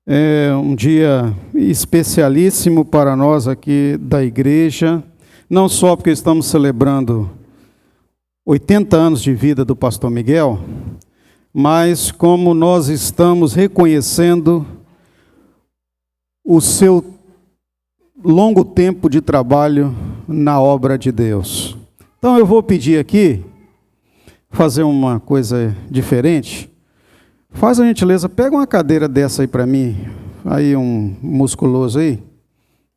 É um dia especialíssimo para nós aqui da igreja, não só porque estamos celebrando 80 anos de vida do pastor Miguel, mas como nós estamos reconhecendo o seu longo tempo de trabalho na obra de Deus. Então eu vou pedir aqui, fazer uma coisa diferente. Faz a gentileza, pega uma cadeira dessa aí para mim, aí um musculoso aí.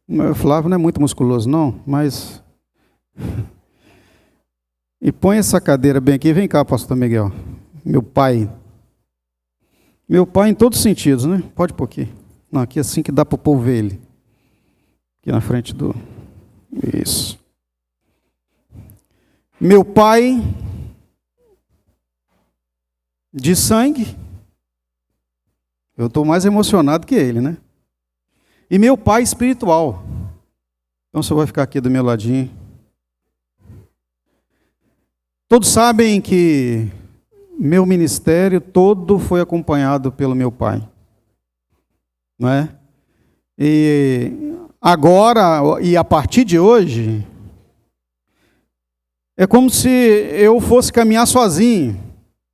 O Flávio não é muito musculoso não, mas... E põe essa cadeira bem aqui, vem cá, pastor Miguel. Meu pai em todos os sentidos, né? Pode pôr aqui. Não, aqui é assim que dá para o povo ver ele. Aqui na frente do... Isso. Meu pai de sangue. Eu estou mais emocionado que ele, né? E meu pai espiritual. Então você vai ficar aqui do meu ladinho. Todos sabem que meu ministério todo foi acompanhado pelo meu pai. Não é? E agora, e a partir de hoje, é como se eu fosse caminhar sozinho,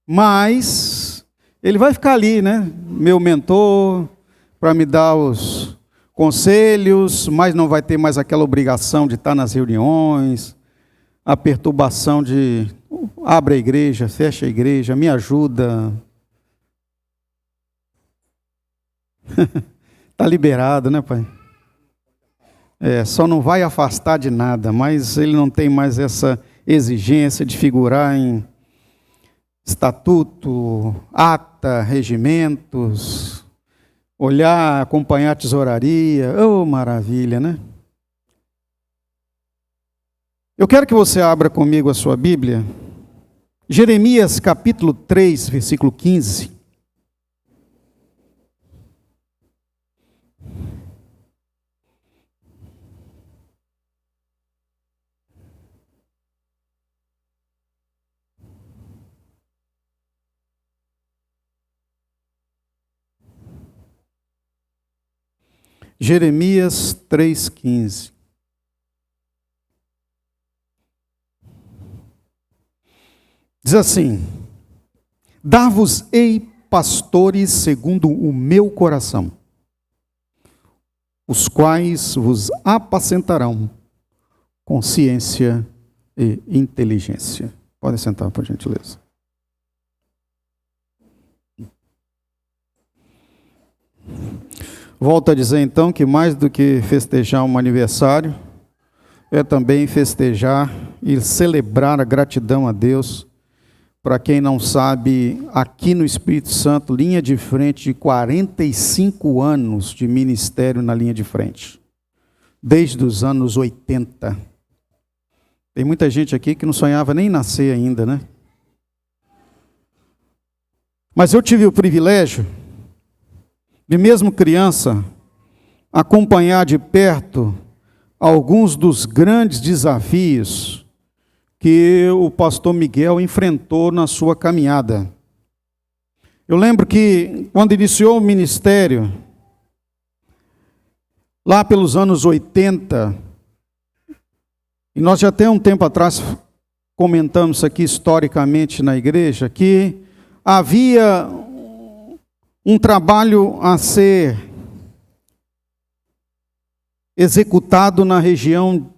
mas ele vai ficar ali, né? Meu mentor, para me dar os conselhos, mas não vai ter mais aquela obrigação de estar nas reuniões, a perturbação de abre a igreja, fecha a igreja, me ajuda. Está liberado, né, pai? Só não vai afastar de nada, mas ele não tem mais essa exigência de figurar em estatuto, ata, regimentos, olhar, acompanhar a tesouraria. Oh, maravilha, né? Eu quero que você abra comigo a sua Bíblia. Jeremias capítulo 3, versículo 15. Jeremias 3,15. Diz assim: dar-vos-ei pastores segundo o meu coração, os quais vos apacentarão com ciência e inteligência. Pode sentar, por gentileza. Volto a dizer então que mais do que festejar um aniversário, é também festejar e celebrar a gratidão a Deus. Para quem não sabe, aqui no Espírito Santo, linha de frente de 45 anos de ministério na linha de frente. Desde os anos 80. Tem muita gente aqui que não sonhava nem nascer ainda, né? Mas eu tive o privilégio de, mesmo criança, acompanhar de perto alguns dos grandes desafios que o pastor Miguel enfrentou na sua caminhada. Eu lembro que quando iniciou o ministério, lá pelos anos 80, e nós já tem um tempo atrás comentamos aqui historicamente na igreja, que havia um trabalho a ser executado na região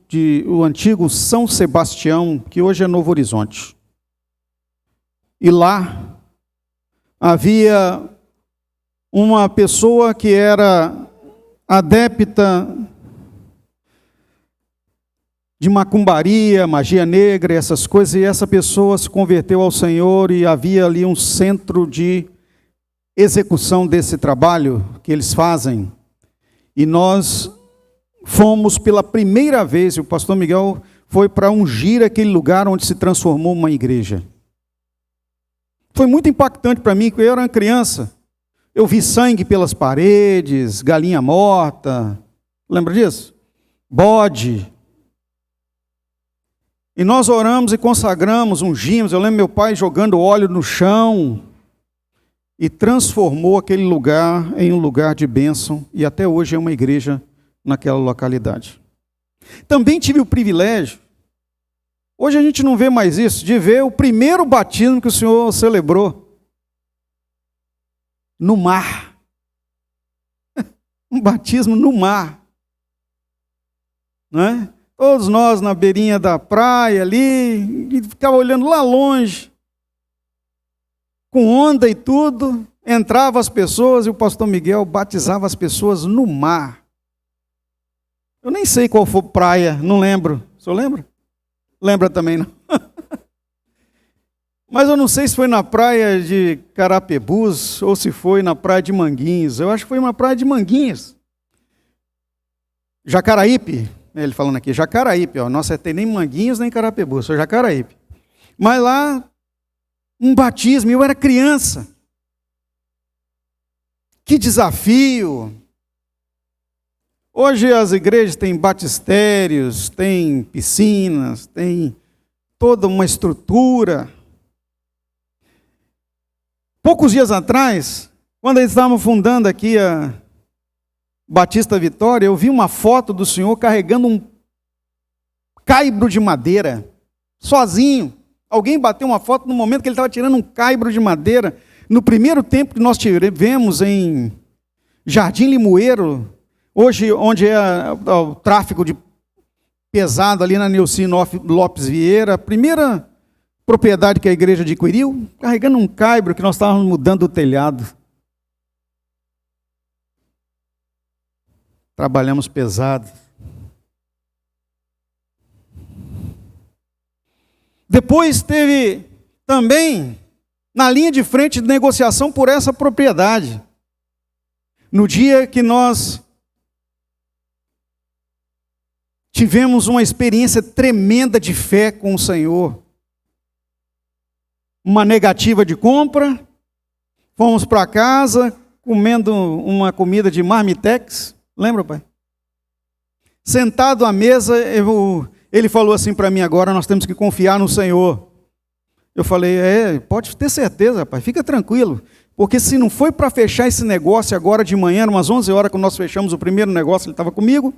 o antigo São Sebastião, que hoje é Novo Horizonte. E lá havia uma pessoa que era adepta de macumbaria, magia negra, essas coisas, e essa pessoa se converteu ao Senhor e havia ali um centro de execução desse trabalho que eles fazem. E nós fomos pela primeira vez, e o pastor Miguel foi para ungir aquele lugar onde se transformou uma igreja. Foi muito impactante para mim, porque eu era uma criança. Eu vi sangue pelas paredes, galinha morta, lembra disso? Bode. E nós oramos e consagramos, ungimos. Eu lembro meu pai jogando óleo no chão. e transformou aquele lugar em um lugar de bênção, e até hoje é uma igreja naquela localidade. Também tive o privilégio, hoje a gente não vê mais isso, de ver o primeiro batismo que o Senhor celebrou no mar. Um batismo no mar. Não é? Todos nós na beirinha da praia ali, e ficava olhando lá longe, com onda e tudo, entravam as pessoas e o pastor Miguel batizava as pessoas no mar. Eu nem sei qual foi a praia, não lembro. O senhor lembra? Lembra também, não? Mas eu não sei se foi na praia de Carapebus ou se foi na praia de Manguinhos. Eu acho que foi uma praia de Manguinhos. Jacaraípe, ele falando aqui, Jacaraípe, ó, não acertei nem Manguinhos nem Carapebus, foi Jacaraípe. Mas lá, um batismo, eu era criança. Que desafio! Hoje as igrejas têm batistérios, têm piscinas, têm toda uma estrutura. Poucos dias atrás, quando eles estavam fundando aqui a Batista Vitória, eu vi uma foto do senhor carregando um caibro de madeira, sozinho. Alguém bateu uma foto no momento que ele estava tirando um caibro de madeira. No primeiro tempo que nós tivemos em Jardim Limoeiro, hoje onde é o tráfico de pesado ali na Neuci Lopes Vieira, a primeira propriedade que a igreja adquiriu, carregando um caibro que nós estávamos mudando o telhado. Trabalhamos pesado. Depois teve também na linha de frente de negociação por essa propriedade. No dia que nós tivemos uma experiência tremenda de fé com o Senhor. Uma negativa de compra, fomos para casa comendo uma comida de marmitex, lembra, pai? Sentado à mesa, ele falou assim para mim: agora nós temos que confiar no Senhor. Eu falei: pode ter certeza, pai, fica tranquilo, porque se não foi para fechar esse negócio agora de manhã, umas 11 horas, quando nós fechamos o primeiro negócio, ele estava comigo,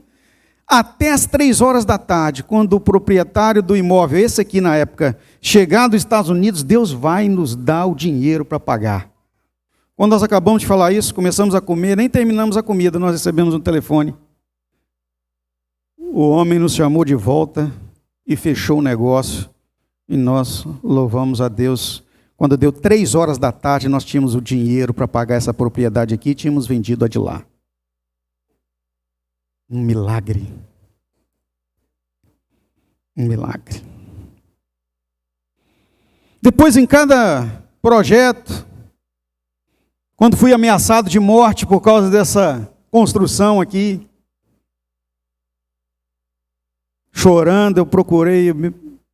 até as 3 horas da tarde, quando o proprietário do imóvel, esse aqui na época, chegar dos Estados Unidos, Deus vai nos dar o dinheiro para pagar. Quando nós acabamos de falar isso, começamos a comer, nem terminamos a comida, nós recebemos um telefone. O homem nos chamou de volta e fechou o negócio, e nós louvamos a Deus. Quando deu 3 horas da tarde, nós tínhamos o dinheiro para pagar essa propriedade aqui, e tínhamos vendido a de lá. Um milagre. Um milagre. Depois, em cada projeto, quando fui ameaçado de morte por causa dessa construção aqui, chorando, eu procurei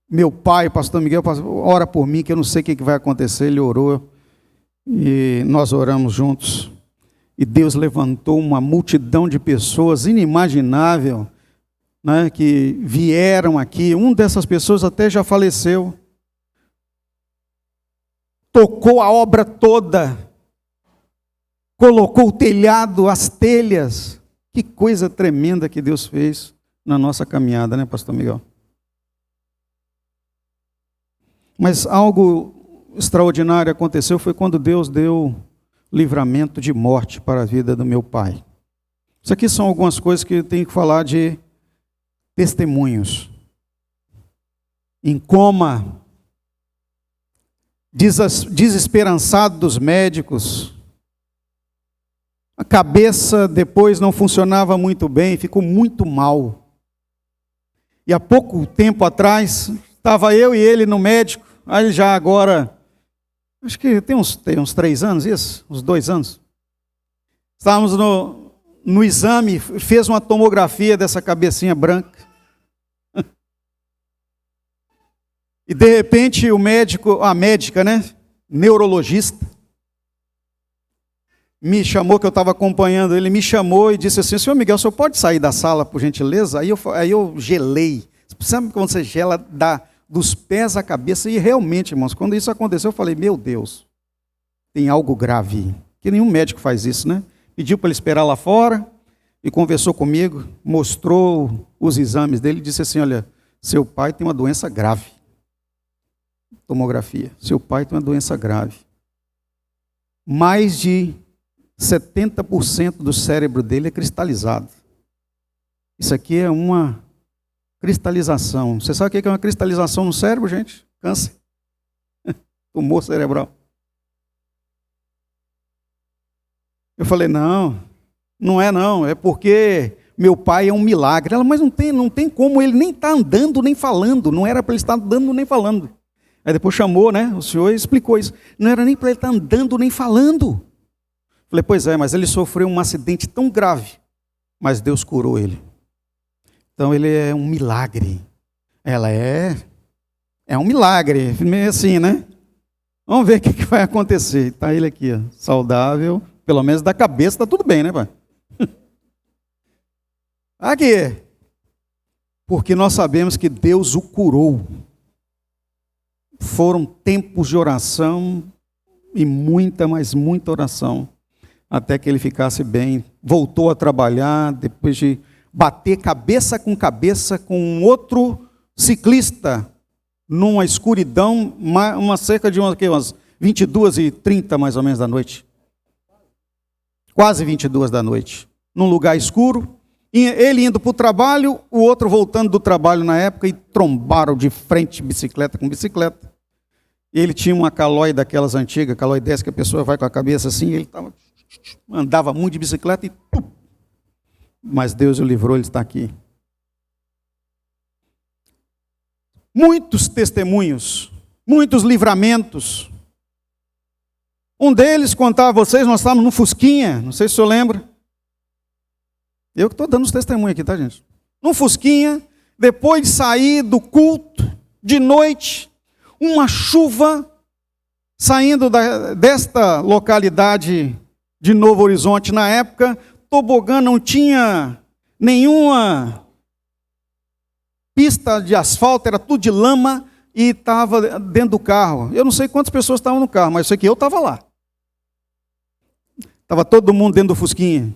meu pai, pastor Miguel, ora por mim, que eu não sei o que vai acontecer. Ele orou e nós oramos juntos. E Deus levantou uma multidão de pessoas inimaginável, né, que vieram aqui. Uma dessas pessoas até já faleceu. Tocou a obra toda. Colocou o telhado, as telhas. Que coisa tremenda que Deus fez na nossa caminhada, né, pastor Miguel? Mas algo extraordinário aconteceu, foi quando Deus deu livramento de morte para a vida do meu pai. Isso aqui são algumas coisas que eu tenho que falar de testemunhos. Em coma, desesperançado dos médicos, a cabeça depois não funcionava muito bem, ficou muito mal. E há pouco tempo atrás, estava eu e ele no médico, aí já agora, acho que tem uns 3 anos isso, uns 2 anos. Estávamos no exame, fez uma tomografia dessa cabecinha branca. E de repente o médico, a médica, né, neurologista, me chamou, que eu estava acompanhando, ele me chamou e disse assim: senhor Miguel, o senhor pode sair da sala, por gentileza? Aí eu gelei. Sabe quando você gela dos pés à cabeça? E realmente, irmãos, quando isso aconteceu, eu falei: meu Deus, tem algo grave. Que nenhum médico faz isso, né? Pediu para ele esperar lá fora e conversou comigo, mostrou os exames dele e disse assim, olha, seu pai tem uma doença grave. Tomografia. Seu pai tem uma doença grave. Mais de 70% do cérebro dele é cristalizado. Isso aqui é uma cristalização. Você sabe o que é uma cristalização no cérebro, gente? Câncer. Tumor cerebral. Eu falei, não é porque meu pai é um milagre. Ela, mas não tem como, ele nem está andando nem falando. Não era para ele estar andando nem falando. Aí depois chamou, né? O senhor explicou isso. Não era nem para ele estar andando nem falando. Falei, pois é, mas ele sofreu um acidente tão grave, mas Deus curou ele. Então ele é um milagre. Ela é um milagre, meio assim, né? Vamos ver o que vai acontecer. Está ele aqui, ó, saudável, pelo menos da cabeça está tudo bem, né, pai? Aqui, porque nós sabemos que Deus o curou. Foram tempos de oração e muita, mas muita oração, até que ele ficasse bem. Voltou a trabalhar, depois de bater cabeça com um outro ciclista, numa escuridão, cerca de umas 22h30 mais ou menos da noite. Quase 22 da noite. Num lugar escuro. Ele indo para o trabalho, o outro voltando do trabalho na época e trombaram de frente bicicleta com bicicleta. Ele tinha uma Caloi daquelas antigas, Caloi 10, que a pessoa vai com a cabeça assim, ele andava muito de bicicleta e... Mas Deus o livrou, ele está aqui. Muitos testemunhos, muitos livramentos. Um deles, contar a vocês, nós estávamos no Fusquinha, não sei se o senhor lembra. Eu que estou dando os testemunhos aqui, tá, gente? No Fusquinha, depois de sair do culto, de noite, uma chuva saindo desta localidade de Novo Horizonte na época, tobogã não tinha nenhuma pista de asfalto, era tudo de lama e estava dentro do carro. Eu não sei quantas pessoas estavam no carro, mas eu sei que eu estava lá. Estava todo mundo dentro do Fusquinha.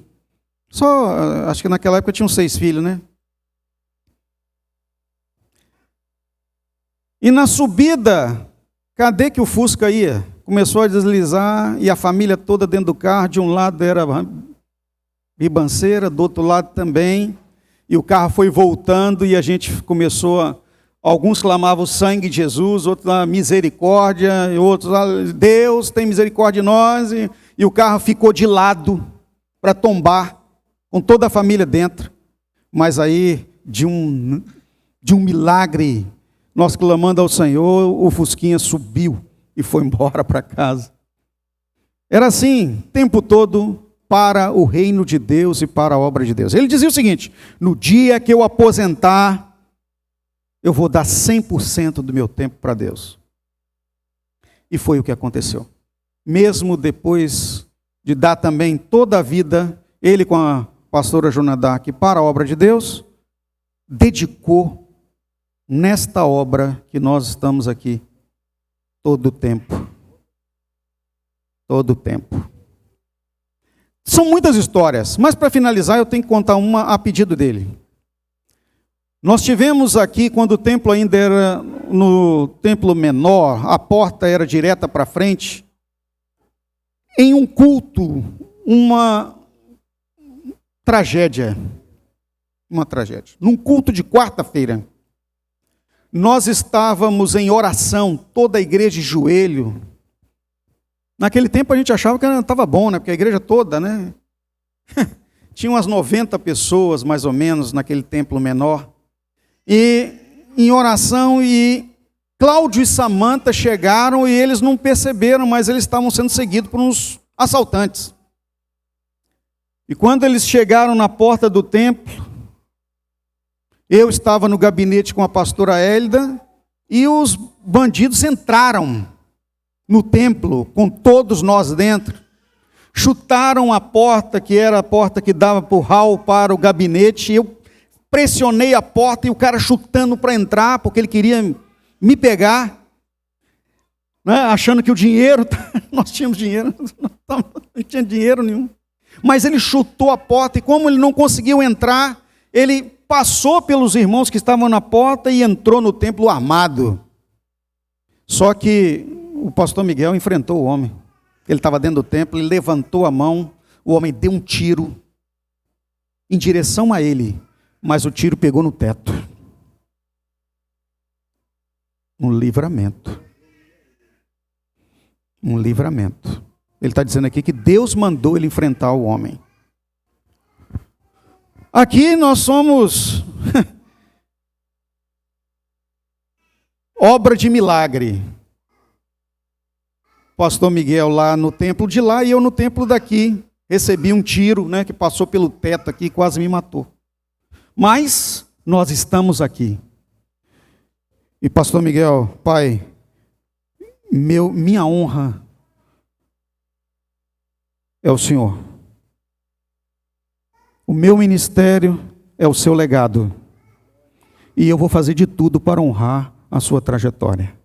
Só, acho que naquela época tinham 6 filhos, né? E na subida, cadê que o Fusca ia? Começou a deslizar e a família toda dentro do carro. De um lado era ribanceira, do outro lado também. E o carro foi voltando e a gente começou alguns clamavam o sangue de Jesus, outros a misericórdia, e outros Deus tem misericórdia de nós. E o carro ficou de lado para tombar, com toda a família dentro. Mas aí, de um milagre, nós clamando ao Senhor, o Fusquinha subiu e foi embora para casa. Era assim, o tempo todo, para o reino de Deus e para a obra de Deus. Ele dizia o seguinte: no dia que eu aposentar, eu vou dar 100% do meu tempo para Deus. E foi o que aconteceu. Mesmo depois de dar também toda a vida, ele com a pastora Jonadak para a obra de Deus, dedicou nesta obra que nós estamos aqui todo o tempo. Todo o tempo. São muitas histórias, mas para finalizar eu tenho que contar uma a pedido dele. Nós tivemos aqui, quando o templo ainda era no templo menor, a porta era direta para frente, em um culto, uma tragédia. Num culto de quarta-feira, nós estávamos em oração, toda a igreja de joelho. Naquele tempo a gente achava que estava bom, né? Porque a igreja toda, né? Tinha umas 90 pessoas, mais ou menos, naquele templo menor. E em oração, e Cláudio e Samanta chegaram e eles não perceberam, mas eles estavam sendo seguidos por uns assaltantes. E quando eles chegaram na porta do templo, eu estava no gabinete com a pastora Hélida, e os bandidos entraram no templo, com todos nós dentro, chutaram a porta, que era a porta que dava para o hall, para o gabinete, e eu pressionei a porta, e o cara chutando para entrar, porque ele queria me pegar. né, achando que o dinheiro, nós tínhamos dinheiro, não tinha dinheiro nenhum. Mas ele chutou a porta e como ele não conseguiu entrar, ele passou pelos irmãos que estavam na porta e entrou no templo armado. Só que o pastor Miguel enfrentou o homem. Ele estava dentro do templo, ele levantou a mão, o homem deu um tiro em direção a ele, mas o tiro pegou no teto. Um livramento. Um livramento. Ele está dizendo aqui que Deus mandou ele enfrentar o homem. Aqui nós somos obra de milagre. Pastor Miguel lá no templo de lá e eu no templo daqui. Recebi um tiro, né, que passou pelo teto aqui e quase me matou. Mas nós estamos aqui. E pastor Miguel, pai, minha honra é o Senhor. O meu ministério é o seu legado. E eu vou fazer de tudo para honrar a sua trajetória.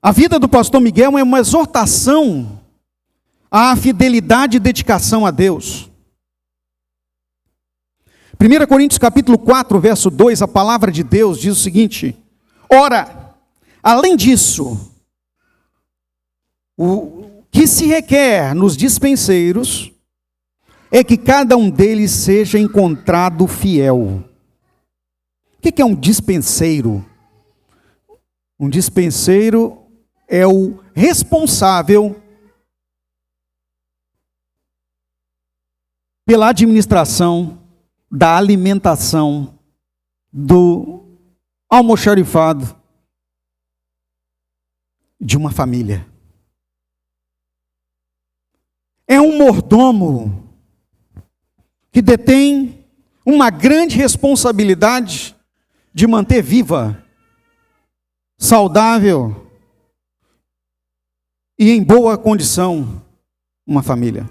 A vida do pastor Miguel é uma exortação à fidelidade e dedicação a Deus. 1 Coríntios capítulo 4, verso 2, a palavra de Deus diz o seguinte: ora, além disso, o que se requer nos dispenseiros é que cada um deles seja encontrado fiel. O que é um dispenseiro? Um dispenseiro é o responsável pela administração da alimentação, do almoxarifado de uma família. É um mordomo que detém uma grande responsabilidade de manter viva, saudável e em boa condição uma família.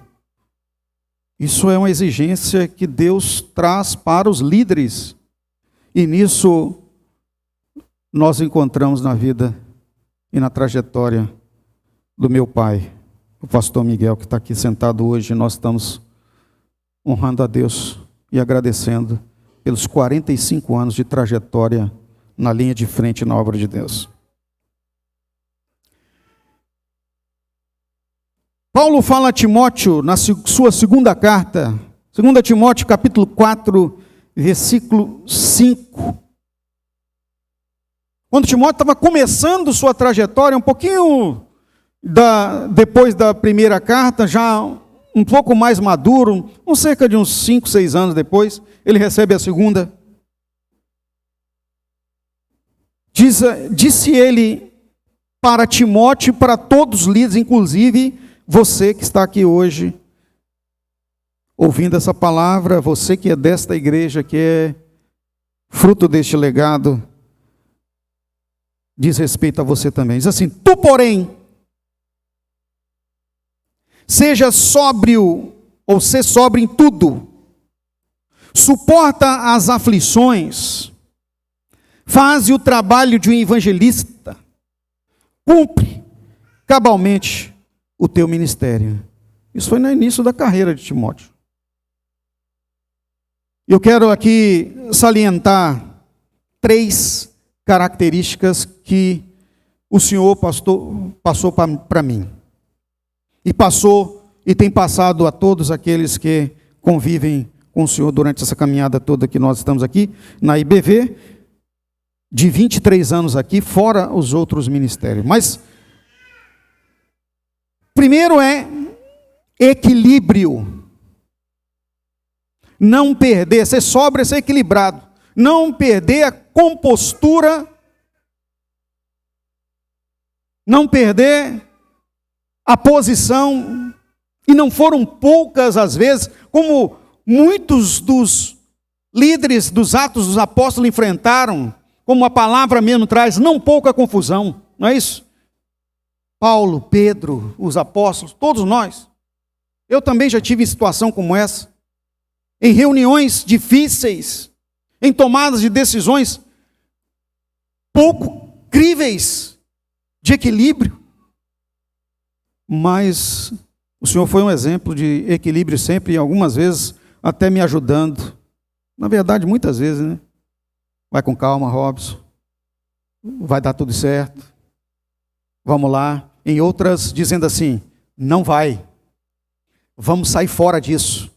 Isso é uma exigência que Deus traz para os líderes. E nisso nós encontramos na vida e na trajetória do meu pai, o pastor Miguel, que está aqui sentado hoje. Nós estamos honrando a Deus e agradecendo pelos 45 anos de trajetória na linha de frente na obra de Deus. Paulo fala a Timóteo, na sua segunda carta, 2 Timóteo capítulo 4, versículo 5. Quando Timóteo estava começando sua trajetória, um pouquinho depois da primeira carta, já um pouco mais maduro, cerca de uns 5, 6 anos depois, ele recebe a segunda. Disse ele para Timóteo e para todos os líderes, inclusive você que está aqui hoje, ouvindo essa palavra, você que é desta igreja, que é fruto deste legado, diz respeito a você também. Diz assim: tu, porém, seja sóbrio, ou ser sóbrio em tudo, suporta as aflições, faze o trabalho de um evangelista, cumpre cabalmente o teu ministério. Isso foi no início da carreira de Timóteo. Eu quero aqui salientar 3 características que o Senhor passou para mim. E passou e tem passado a todos aqueles que convivem com o Senhor durante essa caminhada toda que nós estamos aqui na IBV, de 23 anos aqui, fora os outros ministérios. Mas primeiro é equilíbrio. Não perder, ser sóbrio é ser equilibrado. Não perder a compostura. Não perder a posição. E não foram poucas as vezes, como muitos dos líderes dos Atos dos Apóstolos enfrentaram, como a palavra mesmo traz, não pouca confusão, não é isso? Paulo, Pedro, os apóstolos, todos nós. Eu também já tive situação como essa. Em reuniões difíceis, em tomadas de decisões pouco críveis de equilíbrio. Mas o Senhor foi um exemplo de equilíbrio sempre, e algumas vezes até me ajudando. Na verdade, muitas vezes, né? Vai com calma, Robson. Vai dar tudo certo. Vamos lá. Em outras, dizendo assim, não vai. Vamos sair fora disso.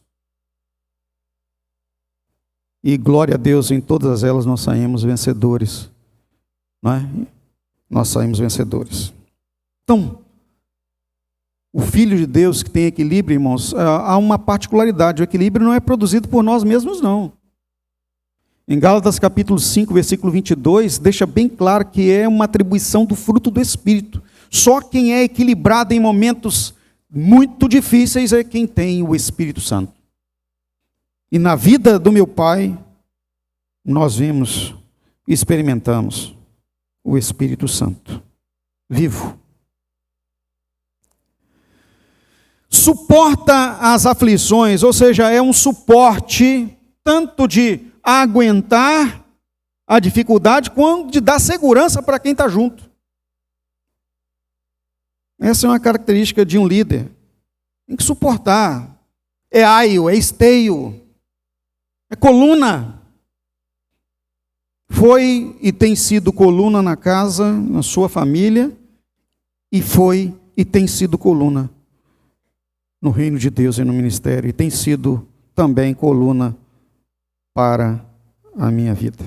E glória a Deus, em todas elas nós saímos vencedores. Não é? Nós saímos vencedores. Então, o Filho de Deus que tem equilíbrio, irmãos, há uma particularidade. O equilíbrio não é produzido por nós mesmos, não. Em Gálatas capítulo 5, versículo 22, deixa bem claro que é uma atribuição do fruto do Espírito. Só quem é equilibrado em momentos muito difíceis é quem tem o Espírito Santo. E na vida do meu pai, nós vimos, experimentamos o Espírito Santo, vivo. Suporta as aflições, ou seja, é um suporte tanto de aguentar a dificuldade, quanto de dar segurança para quem está junto. Essa é uma característica de um líder. Tem que suportar. É aio, é esteio, é coluna. Foi e tem sido coluna na casa, na sua família, e foi e tem sido coluna no reino de Deus e no ministério, e tem sido também coluna para a minha vida.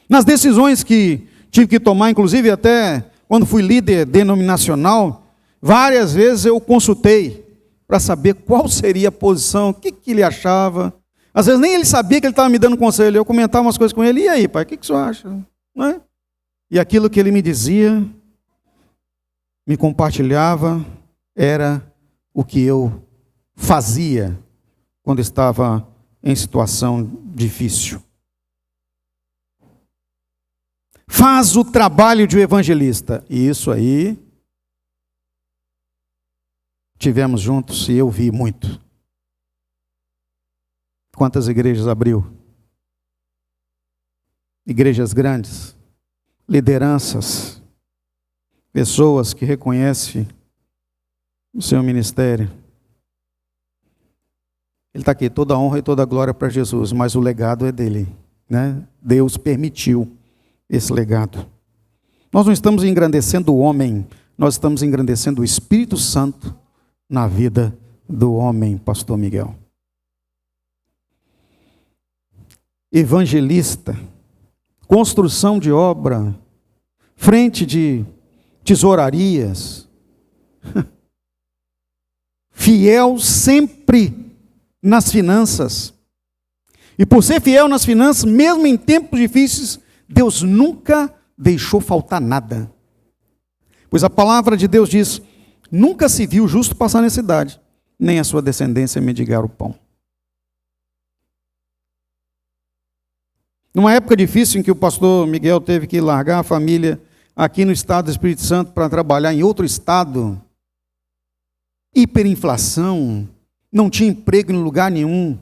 Nas decisões que tive que tomar, inclusive até quando fui líder denominacional, várias vezes eu consultei para saber qual seria a posição, o que ele achava. Às vezes nem ele sabia que ele estava me dando conselho, eu comentava umas coisas com ele, e aí, pai, o que o senhor acha? Não é? E aquilo que ele me dizia, me compartilhava, era o que eu fazia quando estava em situação difícil. Faz o trabalho de um evangelista. E isso aí, tivemos juntos e eu vi muito. Quantas igrejas abriu? Igrejas grandes, lideranças, pessoas que reconhecem o seu ministério. Ele está aqui, toda a honra e toda a glória para Jesus, mas o legado é dele, né? Deus permitiu esse legado. Nós não estamos engrandecendo o homem, nós estamos engrandecendo o Espírito Santo na vida do homem, pastor Miguel. Evangelista, construção de obra, frente de tesourarias, fiel sempre nas finanças. E por ser fiel nas finanças, mesmo em tempos difíceis, Deus nunca deixou faltar nada. Pois a palavra de Deus diz, nunca se viu justo passar necessidade, nem a sua descendência mendigar o pão. Numa época difícil em que o pastor Miguel teve que largar a família aqui no estado do Espírito Santo para trabalhar em outro estado, hiperinflação, não tinha emprego em lugar nenhum.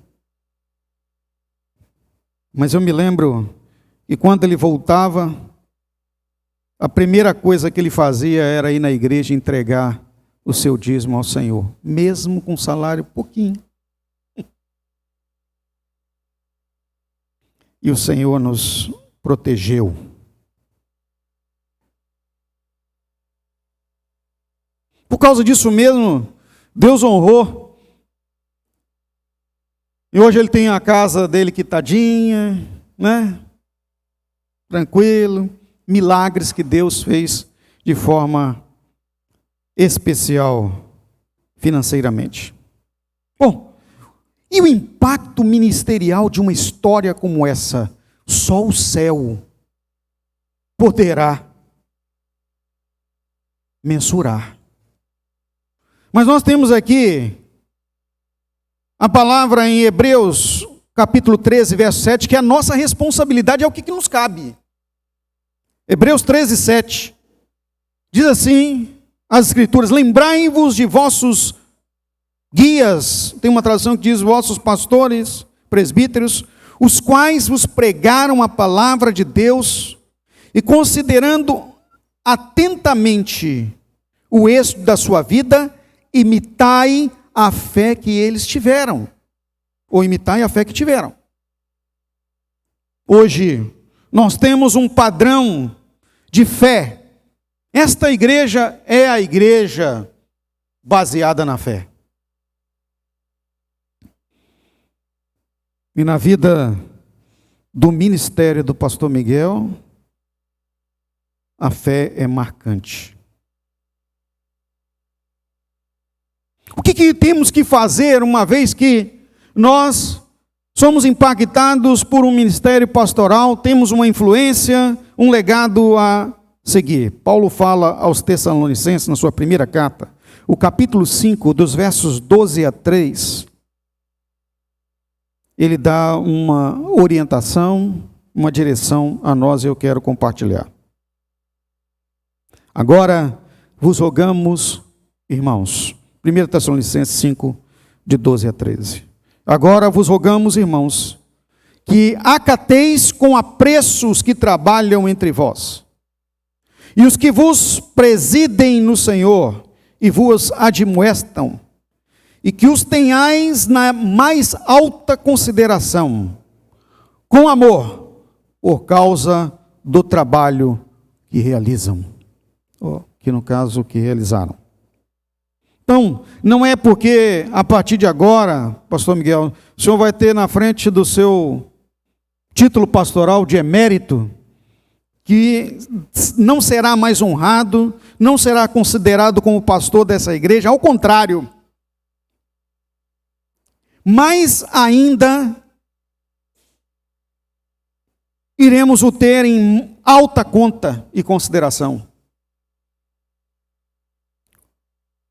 Mas eu me lembro que quando ele voltava, a primeira coisa que ele fazia era ir na igreja e entregar o seu dízimo ao Senhor, mesmo com salário pouquinho. E o Senhor nos protegeu. Por causa disso mesmo, Deus honrou. E hoje ele tem a casa dele quitadinha, né? Tranquilo. Milagres que Deus fez de forma especial financeiramente. Bom, e o impacto ministerial de uma história como essa? Só o céu poderá mensurar. Mas nós temos aqui a palavra em Hebreus, capítulo 13, verso 7, que a nossa responsabilidade é o que nos cabe. Hebreus 13, 7. Diz assim, as Escrituras, lembrai-vos de vossos guias, tem uma tradução que diz vossos pastores, presbíteros, os quais vos pregaram a palavra de Deus, e considerando atentamente o êxito da sua vida, imitai a fé que eles tiveram. Ou imitai a fé que tiveram. Hoje, nós temos um padrão de fé. Esta igreja é a igreja baseada na fé. E na vida do ministério do pastor Miguel, a fé é marcante. O que temos que fazer uma vez que nós somos impactados por um ministério pastoral, temos uma influência, um legado a seguir? Paulo fala aos Tessalonicenses na sua primeira carta, o capítulo 5, dos versos 12 a 3, ele dá uma orientação, uma direção a nós e eu quero compartilhar. Agora vos rogamos, irmãos, 1 Tessalonicenses 5, de 12 a 13. Agora vos rogamos, irmãos, que acateis com apreço os que trabalham entre vós, e os que vos presidem no Senhor, e vos admoestam, e que os tenhais na mais alta consideração, com amor, por causa do trabalho que realizam. Que no caso, que realizaram. Então, não é porque a partir de agora, pastor Miguel, o senhor vai ter na frente do seu título pastoral de emérito, que não será mais honrado, não será considerado como pastor dessa igreja, ao contrário. Mais ainda, iremos o ter em alta conta e consideração.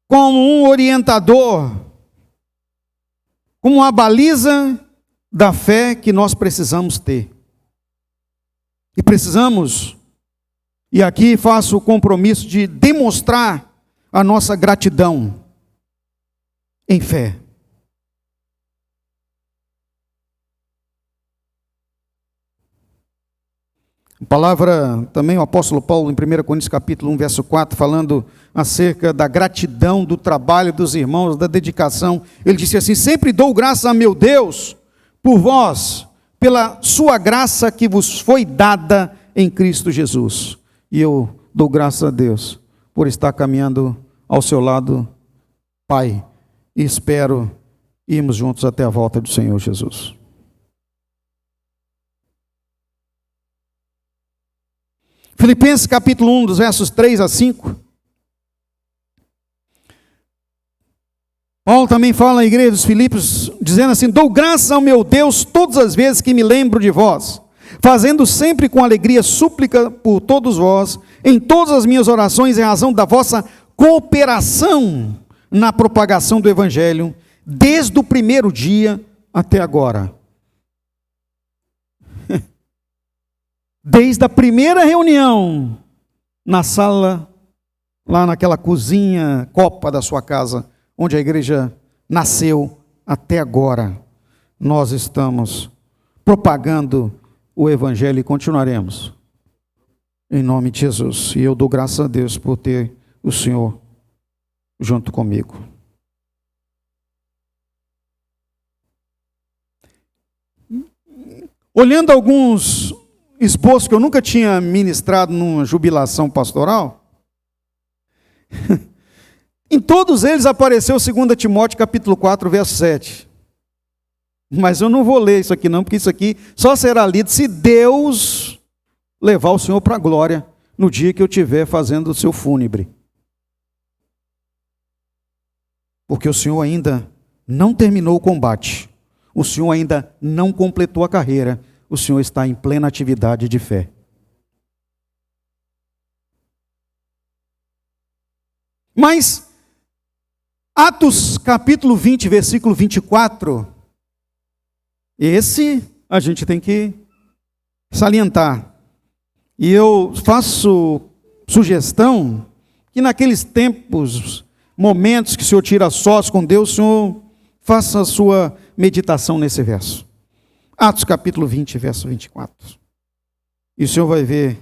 Como um orientador, como uma baliza da fé que nós precisamos ter. E precisamos, e aqui faço o compromisso de demonstrar a nossa gratidão em fé. A palavra, também o apóstolo Paulo, em 1 Coríntios capítulo 1, verso 4, falando acerca da gratidão, do trabalho dos irmãos, da dedicação. Ele disse assim: sempre dou graças a meu Deus por vós, pela sua graça que vos foi dada em Cristo Jesus. E eu dou graças a Deus por estar caminhando ao seu lado, Pai, e espero irmos juntos até a volta do Senhor Jesus. Filipenses capítulo 1, dos versos 3 a 5. Paulo também fala à igreja dos Filipos, dizendo assim: dou graças ao meu Deus todas as vezes que me lembro de vós, fazendo sempre com alegria súplica por todos vós, em todas as minhas orações, em razão da vossa cooperação na propagação do Evangelho, desde o primeiro dia até agora. Desde a primeira reunião, na sala, lá naquela cozinha, copa da sua casa, onde a igreja nasceu, até agora, nós estamos propagando o Evangelho e continuaremos, em nome de Jesus. E eu dou graças a Deus por ter o Senhor junto comigo. Olhando alguns esboços que eu nunca tinha ministrado numa jubilação pastoral, em todos eles apareceu 2 Timóteo capítulo 4, verso 7. Mas eu não vou ler isso aqui não, porque isso aqui só será lido se Deus levar o Senhor para a glória no dia que eu estiver fazendo o seu fúnebre. Porque o Senhor ainda não terminou o combate, o Senhor ainda não completou a carreira, o Senhor está em plena atividade de fé. Mas Atos capítulo 20, versículo 24, esse a gente tem que salientar. E eu faço sugestão que naqueles tempos, momentos que o Senhor tira sós com Deus, o Senhor faça a sua meditação nesse verso. Atos capítulo 20, verso 24. E o senhor vai ver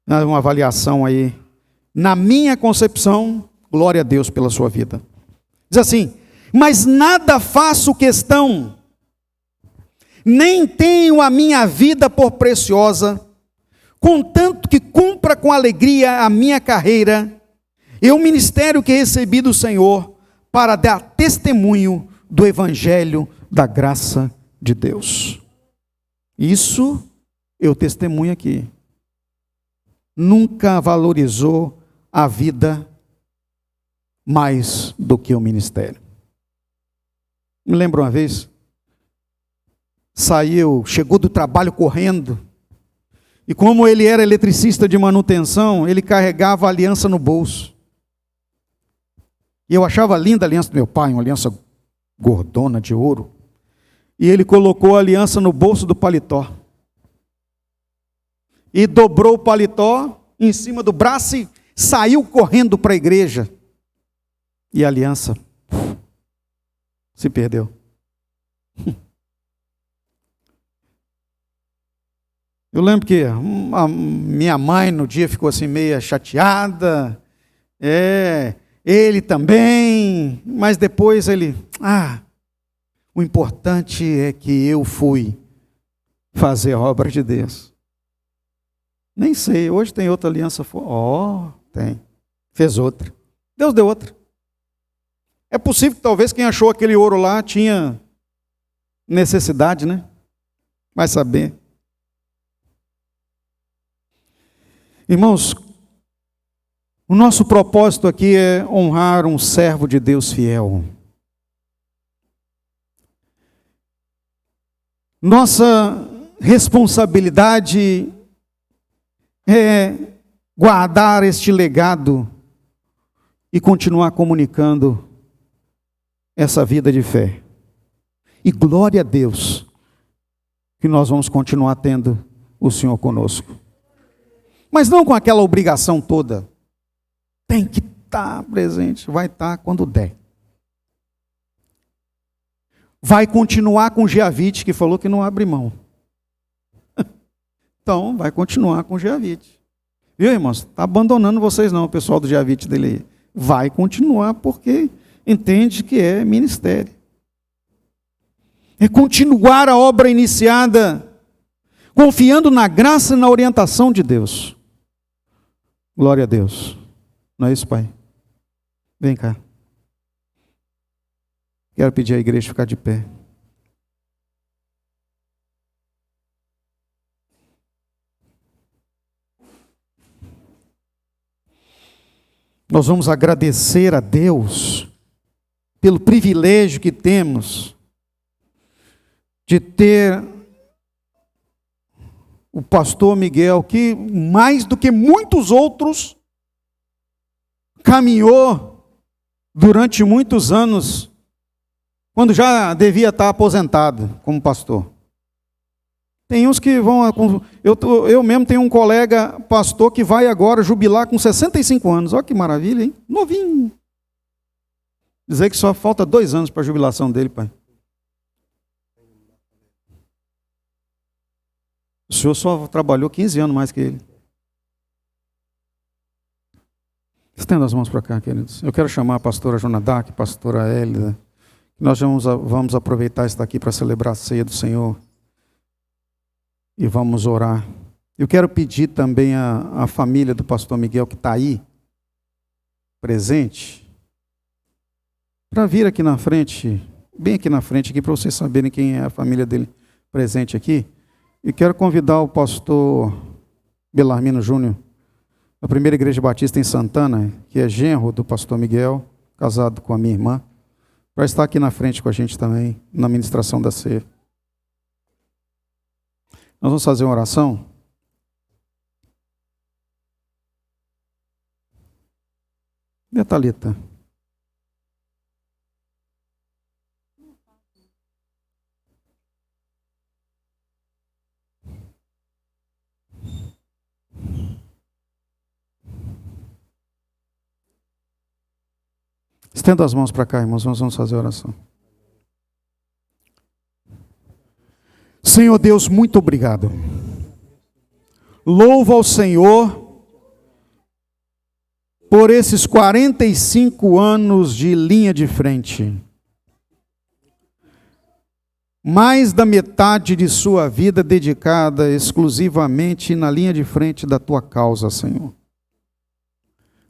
uma avaliação aí. Na minha concepção, glória a Deus pela sua vida. Diz assim: mas nada faço questão, nem tenho a minha vida por preciosa, contanto que cumpra com alegria a minha carreira e o ministério que recebi do Senhor, para dar testemunho do evangelho da graça de Deus. Isso eu testemunho aqui. Nunca valorizou a vida mais do que o ministério. Me lembro uma vez, chegou do trabalho correndo, e como ele era eletricista de manutenção, ele carregava a aliança no bolso. E eu achava linda a aliança do meu pai, uma aliança gordona de ouro. E ele colocou a aliança no bolso do paletó. E dobrou o paletó em cima do braço e saiu correndo para a igreja. E a aliança se perdeu. Eu lembro que a minha mãe no dia ficou assim meia chateada. Ele também, mas depois o importante é que eu fui fazer a obra de Deus. Nem sei, hoje tem outra aliança. Tem. Fez outra. Deus deu outra. É possível que talvez quem achou aquele ouro lá tinha necessidade, né? Vai saber. Irmãos, o nosso propósito aqui é honrar um servo de Deus fiel. Nossa responsabilidade é guardar este legado e continuar comunicando essa vida de fé. E glória a Deus que nós vamos continuar tendo o Senhor conosco. Mas não com aquela obrigação toda. Tem que estar presente, vai estar quando der. Vai continuar com o Giavite, que falou que não abre mão. Então, vai continuar com o Giavite. Viu, irmãos? Está abandonando vocês não, o pessoal do Giavite dele aí. Vai continuar porque entende que é ministério. É continuar a obra iniciada, confiando na graça e na orientação de Deus. Glória a Deus. Não é isso, Pai? Vem cá. Quero pedir à igreja ficar de pé. Nós vamos agradecer a Deus pelo privilégio que temos de ter o pastor Miguel, que mais do que muitos outros, caminhou durante muitos anos, quando já devia estar aposentado como pastor. Tem uns que vão... Eu mesmo tenho um colega pastor que vai agora jubilar com 65 anos. Olha que maravilha, hein? Novinho. Dizer que só falta 2 anos para a jubilação dele, pai. O senhor só trabalhou 15 anos mais que ele. Estenda as mãos para cá, queridos. Eu quero chamar a pastora Jonadac, a pastora Hélida. Nós vamos aproveitar isso daqui para celebrar a ceia do Senhor. E vamos orar. Eu quero pedir também à família do pastor Miguel, que está aí, presente, para vir aqui na frente, bem aqui na frente, aqui, para vocês saberem quem é a família dele presente aqui. E quero convidar o pastor Belarmino Júnior, da Primeira Igreja Batista em Santana, que é genro do pastor Miguel, casado com a minha irmã, para estar aqui na frente com a gente também, na ministração da ceia. Nós vamos fazer uma oração. E a Thalita? Estenda as mãos para cá, irmãos, nós vamos fazer a oração. Senhor Deus, muito obrigado. Louvo ao Senhor por esses 45 anos de linha de frente. Mais da metade de sua vida dedicada exclusivamente na linha de frente da tua causa, Senhor.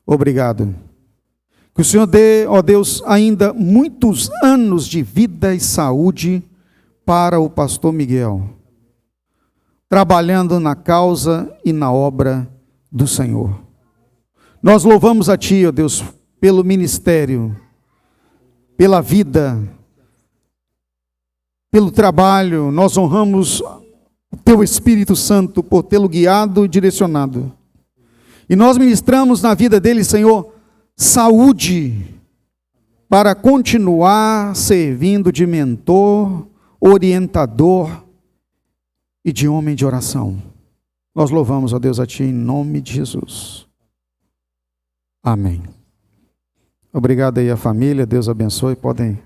Obrigado. Que o Senhor dê, ó Deus, ainda muitos anos de vida e saúde para o pastor Miguel, trabalhando na causa e na obra do Senhor. Nós louvamos a Ti, ó Deus, pelo ministério, pela vida, pelo trabalho. Nós honramos o Teu Espírito Santo por tê-lo guiado e direcionado. E nós ministramos na vida dele, Senhor, saúde para continuar servindo de mentor, orientador e de homem de oração. Nós louvamos, ó Deus, a Ti em nome de Jesus. Amém. Obrigado aí a família, Deus abençoe, podem